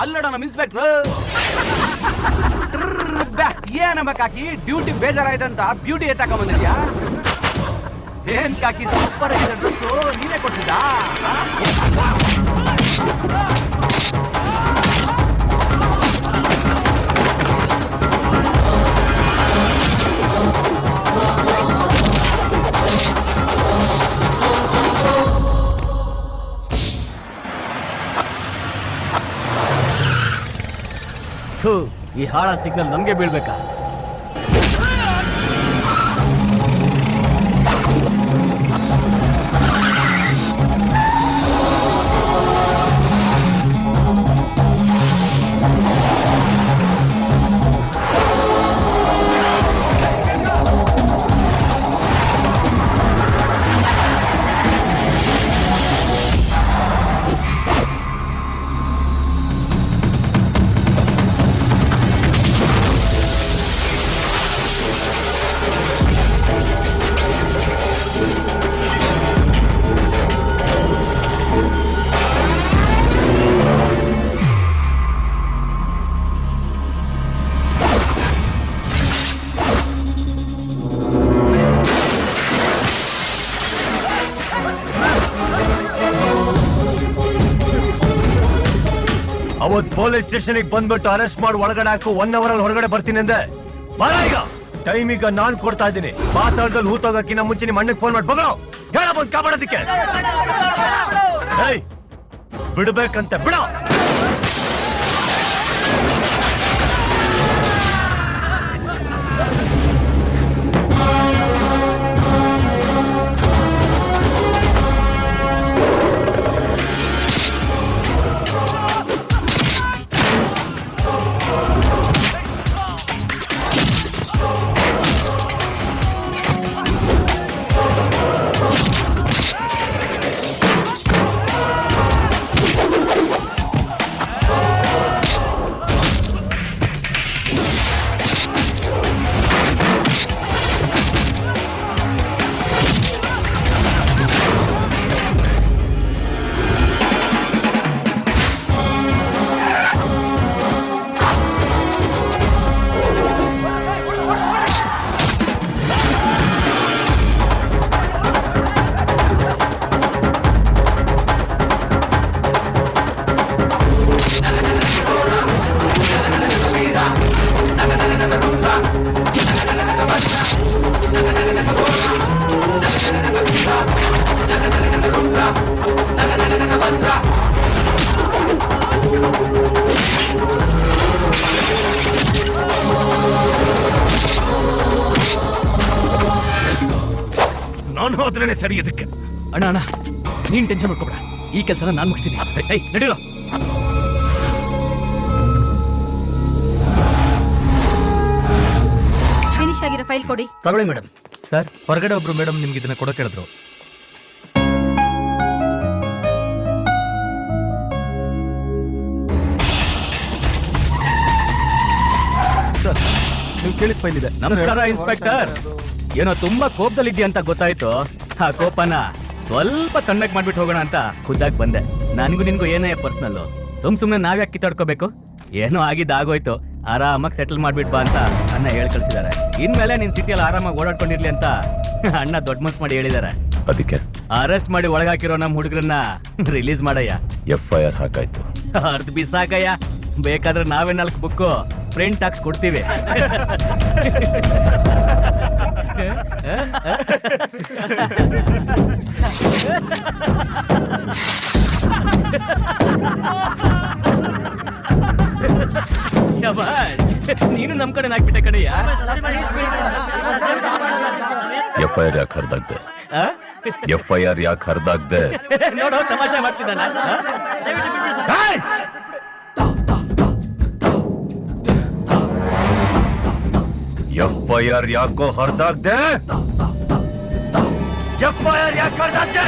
ಅಲ್ಲಡ ನಮ್ಮ ಇನ್ಸ್ಪೆಕ್ಟರ್ ಏನಮ್ಮ ಕಾಕಿ duty ಬೇಜಾರಾಯ್ತಂತ beauty ಎತ್ತಾಕ ಬಂದಿದ್ಯಾ? ಏನ್ ಕಾಕಿ ಸೂಪರ್ ಆಗಿದೆ ಡ್ರೆಸ್ಸು, ನೀನೇ ಕೊಡ್ತಿದ್ದ? ಈ ಹಾಳ ಸಿಗ್ನಲ್ ನಮ್ಗೆ ಬೀಳ್ಬೇಕಾ? ಅವತ್ ಪೊಲೀಸ್ ಸ್ಟೇಷನ್ ಬಂದ್ಬಿಟ್ಟು ಅರೆಸ್ಟ್ ಮಾಡಿ ಒಳಗಡೆ ಹಾಕು 1 hour ಅಲ್ಲಿ ಹೊರಗಡೆ ಬರ್ತೀನಿ ಅಂದೆ. ಬರ ಈಗ, ಟೈಮ್ ಈಗ ನಾನ್ ಕೊಡ್ತಾ ಇದ್ದೀನಿ. ಮಾತಾಡ್ದಲ್ಲಿ ಹೂತೋಗಕ್ಕಿನ್ನ ಮುಂಚೆ ನಿಮ್ಮ ಅಣ್ಣಗೆ ಫೋನ್ ಮಾಡಿ ಬರೋ ಹೇಳ ಬಂದ್ ಕಾಪಾಡೋದಕ್ಕೆ. ಬಿಡ್ಬೇಕಂತೆ ಬಿಡ. ನಾನು ಹೋದ್ರೇನೆ ಸರಿ ಇದಕ್ಕೆ. ಅಣ್ಣ ಅಣ್ಣ ನೀನ್ ಟೆನ್ಷನ್ ಮಾಡ್ಕೊಬೇಡ, ಈ ಕೆಲಸನ ನಾನ್ ಮುಗಿಸ್ತೀನಿ. ನಡೀರೋ. ಫಿನಿಶ್ ಆಗಿರೋ ಫೈಲ್ ಕೊಡಿ. ತಗೊಳ್ಳಿ ಮೇಡಮ್. ಸರ್, ಹೊರಗಡೆ ಒಬ್ರು ಮೇಡಮ್ ನಿಮ್ಗೆ ಇದನ್ನ ಕೊಡೋಕೆ ಹೇಳಿದ್ರು. ಸರ್, ನೀವು ಕೇಳಿದ ಫೈಲ್ ಇದೆ. ನಮಸ್ಕಾರ ಇನ್ಸ್ಪೆಕ್ಟರ್. ಏನೋ ತುಂಬಾ ಕೋಪದಲ್ಲಿದ್ಯಾ ಅಂತ ಗೊತ್ತಾಯ್ತು. ಆ ಕೋಪನ ಸ್ವಲ್ಪ ತಣ್ಣಕ್ ಮಾಡ್ಬಿಟ್ಟು ಹೋಗೋಣ ಅಂತ ಖುದ್ದಾಗಿ ಬಂದೆ. ನನ್ಗೂ ನಿನ್ಗೂ ಏನೇ ಪರ್ಸನಲ್, ಸುಮ್ನೆ ನಾವ್ಯಾಕೆ ಕಿತ್ತಾಡ್ಕೋಬೇಕು? ಏನೋ ಆಗಿದ್ದು ಆಗೋಯ್ತು, ಆರಾಮಾಗಿ ಸೆಟಲ್ ಮಾಡ್ಬಿಟ್ ಬಾ ಅಂತ ಅಣ್ಣ ಹೇಳಿ ಕಳ್ಸಿದ್ದಾರೆ. ಇನ್ಮೇಲೆ ನಿನ್ ಸಿಟಿಯಲ್ಲಿ ಆರಾಮಾಗಿ ಓಡಾಡ್ಕೊಂಡಿರ್ಲಿ ಅಂತ ಅಣ್ಣ ದೊಡ್ಡ ಮನ್ಸು ಮಾಡಿ ಹೇಳಿದ್ದಾರೆ. ಅದಕ್ಕೆ ಅರೆಸ್ಟ್ ಮಾಡಿ ಒಳಗಾಕಿರೋ ನಮ್ಮ ಹುಡುಗರನ್ನ ರಿಲೀಸ್ ಮಾಡಯ್ಯ. FIR ಹಾಕಾಯ್ತು. ಅರ್ಧ ಬಿಸಾಕಯ್ಯ, ಬೇಕಾದ್ರೆ ನಾವೇ 4 ಬುಕ್ ಪ್ರಿಂಟ್ ಹಾಕ್ಸ್ ಕೊಡ್ತೀವಿ. ಶಬಾಷ್, ನೀನು ನಮ್ ಕಡೆ ಹಾಕ್ಬಿಟ್ಟೆ ಕಡೆಯ. FIR ಯಾಕೆ ಹರಿದಾಗ್ದೆ? FIR ಯಾಕೆ ಹರಿದಾಗ್ದೆ? ನೋಡೋ ತಮಾಷೆ ಮಾಡ್ತಿದ್ದಾನ. FIR ಯಾಕೋ ಹರಿದಾಗ್ದೆ? FIR ಯಾಕೆ ಹರಿದಾಗ್ದೆ?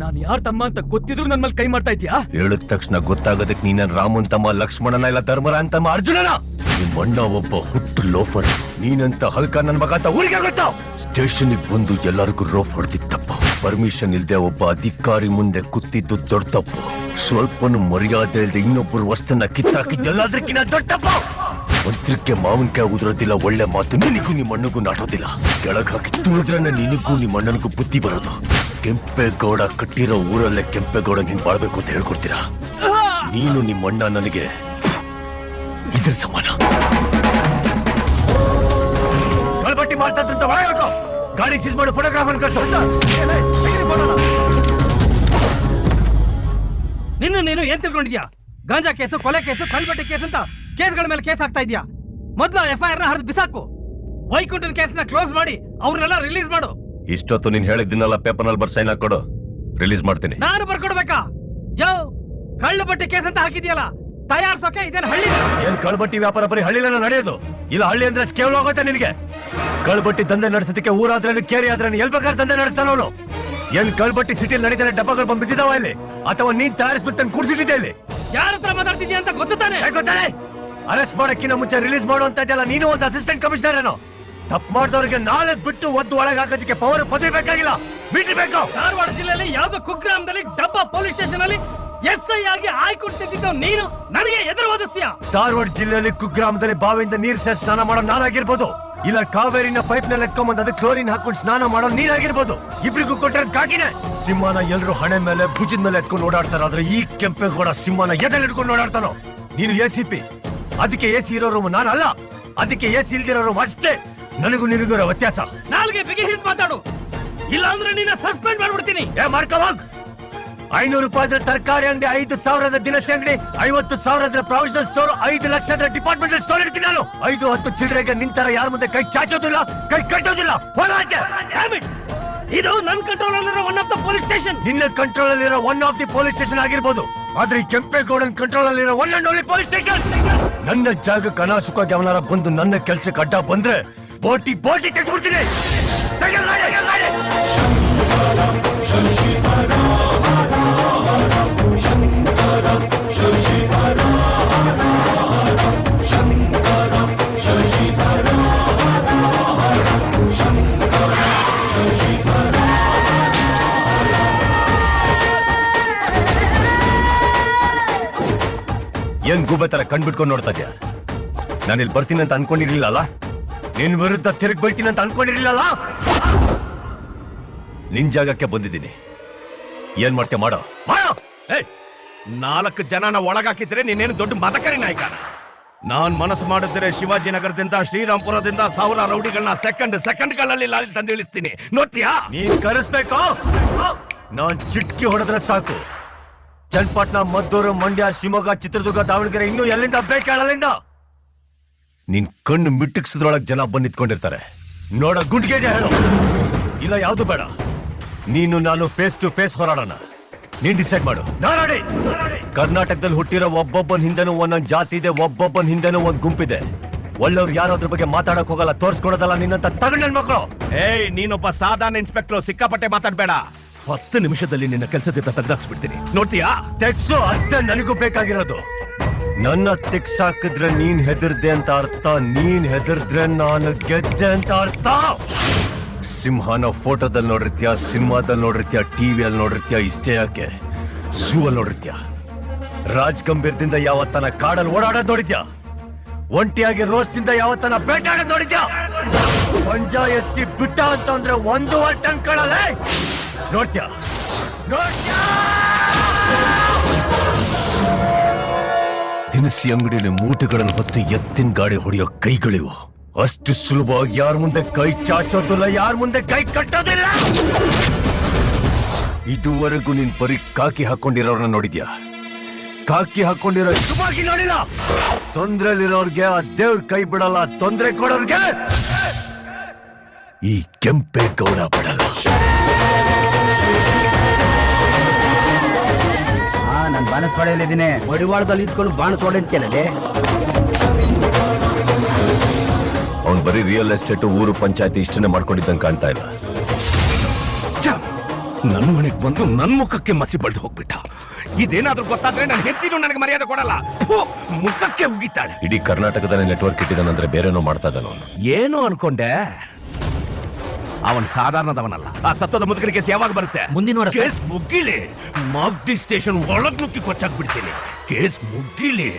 ನಾನು ಯಾರ ತಮ್ಮ ಅಂತ ಗೊತ್ತಿದ್ರು ನನ್ ಮೇಲೆ ಕೈ ಮಾಡ್ತಾ ಇದ್ಯಾ? ಹೇಳಿದ ತಕ್ಷಣ ಗೊತ್ತಾಗೋದಕ್ಕೆ ನೀನ ರಾಮನ್ ತಮ್ಮ, ಲಕ್ಷ್ಮಣನ ಇಲ್ಲ ಧರ್ಮರ ಅಂತಮ್ಮ, ಅರ್ಜುನನ? ನಿಮ್ಮ ಅಣ್ಣ ಒಬ್ಬ ಹುಟ್ಟು ಲೋಫರ್. ನೀನಂತ ಹಲ್ಕ ನನ್ ಮಗ ಅಂತ ಊರಿಗೆ ಗೊತ್ತಾ? ಸ್ಟೇಷನ್ಗೆ ಬಂದು ಎಲ್ಲರಿಗೂ ರೋಫ್ ಹೊಡೆದಿದ್ದ ತಪ್ಪು. ಪರ್ಮಿಷನ್ ಇಲ್ದೆ ಒಬ್ಬ ಅಧಿಕಾರಿ ಮುಂದೆ ಕೂತಿದ್ದು ದೊಡ್ಡ ತಪ್ಪು. ಸ್ವಲ್ಪನು ಮರ್ಯಾದೆ ಇಲ್ಲದೆ ಇನ್ನೊಬ್ಬರು ವಸ್ತನ್ನ ಕಿತ್ತಾಕಿದ್ದು ಎಲ್ಲದಕ್ಕಿಂತ ದೊಡ್ಡ ತಪ್ಪು. ಮಂತ್ರಕ್ಕೆ ಮಾವಿನಕಾಯಿ ಉದುರೋದಿಲ್ಲ, ಒಳ್ಳೆ ಮಾತು ನಿನಗೂ ನಿಮ್ಮ ಅಣ್ಣಗೂ ನಾಟೋದಿಲ್ಲ. ಕೆಳಗ್ ಹಾಕಿ ತುಳಿದ್ರೆ ನಿನಗೂ ನಿಮ್ಮ ಅಣ್ಣನಿಗೂ ಬುದ್ಧಿ ಬರೋದು. ಕೆಂಪೇಗೌಡ ಕಟ್ಟಿರೋ ಊರಲ್ಲೇ ಕೆಂಪೇಗೌಡ ನೀನ್ ಬಾಳ್ಬೇಕು ಅಂತ ಹೇಳ್ಕೊಡ್ತೀರಾ? ನೀನು ನಿಮ್ಮ ಅಣ್ಣ ನನಗೆ ಇದ್ರ ಸಮಾನ. ಕಳ್ಬಟ್ಟಿ ಮಾಡ್ತಂತ ಒಳಗೋ. ಗಾಡಿ ಸೀಸ್ ಮಾಡಿ ಫೋಟೋಗ್ರಾಫರ್ ಕಳ್ಸೋ. ನೀನು ಏನ್ ತಿಳ್ಕೊಂಡಿದ್ಯಾ? ಗಾಂಜಾ ಕೇಸು, ಕೊಲೆ ಕೇಸು, ಕಳ್ಬಟ್ಟಿ ಕೇಸ್ ಅಂತ ಕೇಸ್ಗಳ ಮೇಲೆ ಕೇಸ್ ಆಗ್ತಾ ಇದೆಯಾ? ಮೊದಲು FIR ನ ಹರಿದು ಬಿಸಾಕು. ವೈಕುಂಠನ್ ಕೇಸ್ ನ ಕ್ಲೋಸ್ ಮಾಡಿ ಅವ್ರನ್ನೆಲ್ಲ ರಿಲೀಸ್ ಮಾಡು. ಇಷ್ಟೊತ್ತು ನೀನ್ ಹೇಳಿದ್ದನ್ನೆಲ್ಲ ಪೇಪರ್ ನಲ್ಲಿ ಸೈನ್ ಹಾಕೊಡು, ರಿಲೀಸ್ ಮಾಡ್ತೀನಿ. ನಾನು ಬರ್ಕೊಡ್ಬೇಕಾ? ಯೋ, ಕಳ್ಳಬಟ್ಟಿ ಕೇಸ್ ಅಂತ ಹಾಕಿದ್ಯಲ್ಲ, ತಯಾರ್ಸೋಕೆ ಇದೇನ್ ಹಳ್ಳಿ? ಏನ್ ಕಳ್ಬಟ್ಟಿ ವ್ಯಾಪಾರ ಬರೀ ಹಳ್ಳಿನ ನಡೆಯೋದು? ಇಲ್ಲ ಹಳ್ಳಿ ಅಂದ್ರೆ ಕೇವಲ ಹೋಗುತ್ತೆ ನಿನಗೆ? ಕಳ್ಬಟ್ಟಿ ದಂಧೆ ನಡೆಸೋದಕ್ಕೆ ಊರಾದ್ರೆ ಕೇರಿ ಆದ್ರೆ ಎಲ್ ಬೇಕಾದ್ರೆ ದಂಧೆ ನಡೆಸ್ತಾನ ಅವನು. ಏನ್ ಕಳ್ಬಟ್ಟಿ ಸಿಟಿಯಲ್ಲಿ ನಡೀತಾನೆ ಡಬ್ಬಗಳು ಬಂದು ಬಿದ್ದಿದಾವ ಇಲ್ಲಿ? ಅಥವಾ ನೀನ್ ತಯಾರಿಸ್ಬಿಟ್ಟು ಕೂಡ್ಸಿಟ್ಟಿದ್ದೆ ಇಲ್ಲಿ? ಯಾರ ಹತ್ರ ಮಾತಾಡ್ತಿದ್ಯಾ ಅಂತ ಗೊತ್ತಾನೆ? ಗೊತ್ತಾನೆ. ಅರೆಸ್ಟ್ ಮಾಡಕ್ಕಿಂತ ಮುಂಚೆ ರಿಲೀಸ್ ಮಾಡುವಂತ ಇದೆಯಲ್ಲ, ನೀನು ಒಂದು ಅಸಿಸ್ಟೆಂಟ್ ಕಮಿಷನರ್ ಏನೋ? ತಪ್ಪು ಮಾಡಿದವ್ರಿಗೆ ನಾಳೆ ಬಿಟ್ಟು ಒದ್ದು ಒಳಗೆ ಹಾಕೋದಕ್ಕೆ ಪವರ್ ಪದವಿ ಬೇಕಾಗಿಲ್ಲ, ಮೀಟರ್ ಬೇಕು. ಧಾರವಾಡ ಜಿಲ್ಲೆಯಲ್ಲಿ ಯಾವ್ದೋ ಕುಗ್ರಾಮದಲ್ಲಿ ಡಬ್ಬ ಪೊಲೀಸ್ ಸ್ಟೇಷನ್ ಅಲ್ಲಿ SI ಆಗಿ ಆಯ್ಕೊಡ್ತಿದ್ದು ನೀನು ನನಗೆ ಎದುರು ಓದಿಸ್ತೀಯ? ಧಾರವಾಡ ಜಿಲ್ಲೆಯಲ್ಲಿ ಕುಗ್ರಾಮದಲ್ಲಿ ಬಾವಿಯಿಂದ ನೀರ್ ಸೇರಿ ಸ್ನಾನ ಮಾಡೋ ನಾನಾಗಿರ್ಬೋದು, ಇಲ್ಲ ಕಾವೇರಿನ ಪೈಪ್ ನಲ್ಲಿ ಎತ್ಕೊಂಬಂದ್ ಅದಕ್ಕೆ ಕ್ಲೋರಿನ್ ಹಾಕೊಂಡು ಸ್ನಾನ ಮಾಡೋ ನೀನಾಗಿರ್ಬೋದು. ಇಬ್ರಿಗೂ ಕೊಟ್ಟಿರೋದು ಕಾಕಿನೇ. ಸಿಂಹನ ಎಲ್ರು ಹಣೆ ಮೇಲೆ ಭುಜದ ಮೇಲೆ ಎತ್ಕೊಂಡು ಓಡಾಡ್ತಾರ, ಆದ್ರೆ ಈ ಕೆಂಪೇಗೌಡ ಸಿಂಹನ ಎದೆಲ್ ಹಿಡ್ಕೊಂಡು ಓಡಾಡ್ತಾನೋ. ನೀನು ACP, ಅದಕ್ಕೆ AC ಇರೋ ರೂಮ್ ನಾನಲ್ಲ, ಅದಕ್ಕೆ AC ಇಲ್ದಿರೋ ರೂಮ್ ಅಷ್ಟೇ. ನನಗೂ ನಿನಗಿರೋ ವ್ಯತ್ಯಾಸ. ನಾಲ್ಗೆ ಬಿಗಿ ಹಿಡಿದು ಮಾತಾಡು, ಇಲ್ಲ ಅಂದ್ರೆ ನಿನ್ನ ಸಸ್ಪೆಂಡ್ ಮಾಡ್ಬಿಡ್ತೀನಿ. ಮಾಡ್ಕೋವಾಗ 500 ರೂಪಾಯಿ ತರಕಾರಿ ಅಂಗಡಿ, 5,000 ದಿನಸಿ ಅಂಗಡಿ, 50,000 provisional store, 5 lakh departmental store ಇರ್ತೀನಿ ನಾನು. 5-10 ಚಿಲ್ಲರೆಗೆ ನಿಂತರ ಯಾರ ಮುಂದೆ ಕೈ ಚಾಚೋದಿಲ್ಲ, ಕೈ ಕಟ್ಟೋದಿಲ್ಲ. ಇದು ನನ್ನ ಕಂಟ್ರೋಲ್ ಅಲ್ಲಿರೋ one of the police station. ನಿನ್ನ ಕಂಟ್ರೋಲ್ ಅಲ್ಲಿರೋ one of the police station ಆಗಿರ್ಬೋದು, ಆದ್ರೆ ಈ ಕೆಂಪೇಗೌಡನ್ ಕಂಟ್ರೋಲ್ ಅಲ್ಲಿರೋ one and only police station. ನನ್ನ ಜಾಗಕ್ಕೆ ಅನಾಹುತವಾಗಿ ಅವನಾರ ಬಂದು ನನ್ನ ಕೆಲಸಕ್ಕೆ ಅಡ್ಡ ಬಂದ್ರೆ ಬೋಟಿ ತೆಗೆದ್ಬಿಡ್ತೀನಿ. ಏನ್ ಗೂಬೆ ತರ ಕಣ್ಬಿಟ್ಕೊಂಡು ನೋಡ್ತಾ ಇದ್ಯಾ? ನಾನಿಲ್ಲಿ ಬರ್ತೀನಿ ಅಂತ ಅನ್ಕೊಂಡಿರ್ಲಿಲ್ಲ. ನಿನ್ ವಿರುದ್ಧ ತಿರುಗಿ ಬೀಳ್ತೀನಿ ಅಂತ ಅನ್ಕೊಂಡಿರ್ಲಿಲ್ಲ. ನಿನ್ ಜಾಗಕ್ಕೆ ಬಂದಿದ್ದೀನಿ. ಏನ್ ಮಾಡ್ತೀಯ ಮಾಡೋ. 4 ಜನನ ಒಳಗಾಕಿದ್ರೆ ನೀನೇನು ದೊಡ್ಡ ಮತಕರಿ ನಾಯಕ? ನಾನ್ ಮನಸ್ಸು ಮಾಡಿದ್ರೆ ಶಿವಾಜಿನಗರದಿಂದ ಶ್ರೀರಾಮ್ಪುರದಿಂದ 1000 ರೌಡಿಗಳನ್ನ ಸೆಕೆಂಡ್ಗಳಲ್ಲಿ ಲಾಲಿ ತಂದು ಇಳಿಸ್ತೀನಿ. ನೋಡ್ತೀಯಾ? ನೀನ್ ಕರೆಸ್ಬೇಕು. ನಾನ್ ಚಿಟ್ಕಿ ಹೊಡೆದ್ರೆ ಸಾಕು. ಚನ್ನಪಟ್ಟಣ, ಮದ್ದೂರು, ಮಂಡ್ಯ, ಶಿವಮೊಗ್ಗ, ಚಿತ್ರದುರ್ಗ, ದಾವಣಗೆರೆ, ಇನ್ನೂ ಎಲ್ಲಿಂದ ಬೇಕಲ್ಲಿಂದ ನಿನ್ ಕಣ್ಣು ಮಿಟ್ಟಿಕ್ಸದ್ರೊಳಗೆ ಜನ ಬಂದು ನಿಂತ್ಕೊಂಡಿರ್ತಾರೆ. ನೋಡ ಗುಂಡ್ಗೆ ಹೇಳು, ಇಲ್ಲ ಯಾವ್ದು ಬೇಡ. ನೀನು ನಾನು ಫೇಸ್ ಟು ಫೇಸ್ ಹೋರಾಡೋಣ. ನೀನ್ ಡಿಸೈಡ್ ಮಾಡು. ನಾರಾಡಿ ಕರ್ನಾಟಕದಲ್ಲಿ ಹುಟ್ಟಿರೋ ಒಬ್ಬೊಬ್ಬನ ಹಿಂದೆನೂ ಒಂದೊಂದು ಜಾತಿ ಇದೆ, ಒಬ್ಬೊಬ್ಬನ ಹಿಂದೆನೂ ಒಂದ್ ಗುಂಪಿದೆ. ಒಳ್ಳೆಯವ್ರು ಯಾರು ಅದ್ರ ಬಗ್ಗೆ ಮಾತಾಡಕ್ ಹೋಗಲ್ಲ, ತೋರ್ಸ್ಕೊಡೋದಲ್ಲ. ನಿನ್ನಂತ ತಗೊಂಡ್ ಮಕ್ಕಳು. ನೀನೊಬ್ಬ ಸಾಧಾರಣ ಇನ್ಸ್ಪೆಕ್ಟರ್, ಸಿಕ್ಕಾಪಟ್ಟೆ ಮಾತಾಡ್ಬೇಡ. 10 ನಿಮಿಷದಲ್ಲಿ ನಿನ್ನ ಕೆಲಸದಿಂದ ತೆಗ್ದಾಕ್ಸ್ಬಿಡ್ತೀನಿ. ನೋಡ್ತೀಯಾ? ತೆಗ್ಸು, ಅಷ್ಟೇ ನನಗೂ ಬೇಕಾಗಿರೋದು. ನನ್ನ ತೆಗ್ಸಾಕಿದ್ರೆ ನೀನ್ ಹೆದರ್ದೆ ಅಂತ ಅರ್ಥ, ನೀನ್ ಹೆದರ್ದ್ರೆ ನಾನು ಗೆದ್ದೆ ಅಂತ ಅರ್ಥ. ಸಿಂಹನ ಫೋಟೋದಲ್ಲಿ ನೋಡಿರ್ತೀಯ, ಸಿನಿಮಾದಲ್ಲಿ ನೋಡಿರ್ತೀಯ, ಟಿವಿಯಲ್ಲಿ ನೋಡಿರ್ತೀಯ, ಇಷ್ಟೇ ಯಾಕೆ ಝೂ ಅಲ್ಲಿ ನೋಡಿರ್ತೀಯ. ರಾಜ್ ಗಂಭೀರದಿಂದ ಯಾವತ್ತನ ಕಾಡಲ್ಲಿ ಓಡಾಡೋದ್ ನೋಡಿದ್ಯಾ? ಒಂಟಿಯಾಗಿ ರೋಸ್ದಿಂದ ಯಾವತ್ತನ ಬೇಟಾಡೋದ್ ನೋಡಿದ್ಯಾ? ಪಂಜ ಎತ್ತಿ ಬಿಟ್ಟ ಅಂತಂದ್ರೆ 1 ಟನ್ ಕಾಡಲ್ಲ ನೋಡ್ತೀಯ. ದಿನಸಿ ಅಂಗಡಿಯಲ್ಲಿ ಮೂಟೆಗಳನ್ನು ಹೊತ್ತು ಎತ್ತಿನ ಗಾಡಿ ಹೊಡೆಯೋ ಕೈಗಳಿವು. ಅಷ್ಟು ಸುಲಭವಾಗಿ ಯಾರ ಮುಂದೆ ಕೈ ಚಾಚೋದಿಲ್ಲ, ಯಾರ ಮುಂದೆ ಕೈ ಕಟ್ಟೋದಿಲ್ಲ. ಇದುವರೆಗೂ ನೀನ್ ಬರೀ ಕಾಕಿ ಹಾಕೊಂಡಿರೋರ್ನ ನೋಡಿದ್ಯಾ? ಕಾಕಿ ಹಾಕೊಂಡಿರೋ ಸುಮಾಗಿ ನೋಡಿಲ್ಲ. ತೊಂದ್ರೆಲಿರೋರ್ಗೆ ಆ ದೇವ್ರ ಕೈ ಬಿಡಲ್ಲ, ತೊಂದ್ರೆ ಕೊಡೋರ್ಗೆ ಈ ಕೆಂಪೇಗೌಡ ಬಿಡಲ್ಲ. ನಾನು ಬಾಣಸ್ವಾಡೆಯಲ್ಲಿದ್ದೀನಿ. ಮಡಿವಾಳದಲ್ಲಿ ಇದ್ಕೊಂಡು ಬಾಣಸ್ವಾಡೆ ಅಂತ ಕೇಳಲಿ. ಅವ್ನು ಬರೀ ರಿಯಲ್ ಎಸ್ಟೇಟ್, ಊರು ಪಂಚಾಯತಿ ಇಷ್ಟನ್ನೇ ಮಾಡ್ಕೊಂಡಿದ್ದಂಗೆ ಕಾಣ್ತಾ ಇಲ್ಲ. ನನ್ ಮನೆಗ್ ಬಂದು ನನ್ ಮುಖಕ್ಕೆ ಮಸಿ ಬಳ್ದು ಹೋಗ್ಬಿಟ್ಟ. ಇದೇನಾದ್ರೂ ಗೊತ್ತಾದ್ರೆ ನನ್ನ ಹೆಂಡತಿನೂ ನನಗೆ ಮರ್ಯಾದೆ ಕೊಡಲ್ಲ. ಥು, ಮುಖಕ್ಕೆ ಉಗಿತಾಳೆ. ಇಡೀ ಕರ್ನಾಟಕದಲ್ಲಿ ನೆಟ್ವರ್ಕ್ ಇಟ್ಟಿದ್ದಾನಂದ್ರೆ ಬೇರೆನೋ ಮಾಡ್ತಾ ಇದ್ದಾನ ಅವನು. ಏನು ಅನ್ಕೊಂಡೆ? ಅವನ್ ಸಾಧಾರಣದವನಲ್ಲ. ಆ ಸತ್ತದ ಮುದುಕನಿಗೆ ಯಾವಾಗ ಬರುತ್ತೆ? ಮುಂದಿನ ವಾರ, ಸರ್. ಕೇಸ್ ಮುಗ್ಗಿಲಿ ಮಾಗ್ಡಿ ಸ್ಟೇಷನ್ ಒಳಗ್ ನುಕ್ಕಿ ಕೊಚ್ಚಾಕ್ಬಿಡ್ತೀನಿ. ಕೇಸ್ ಮುಗ್ಗಿಲಿ.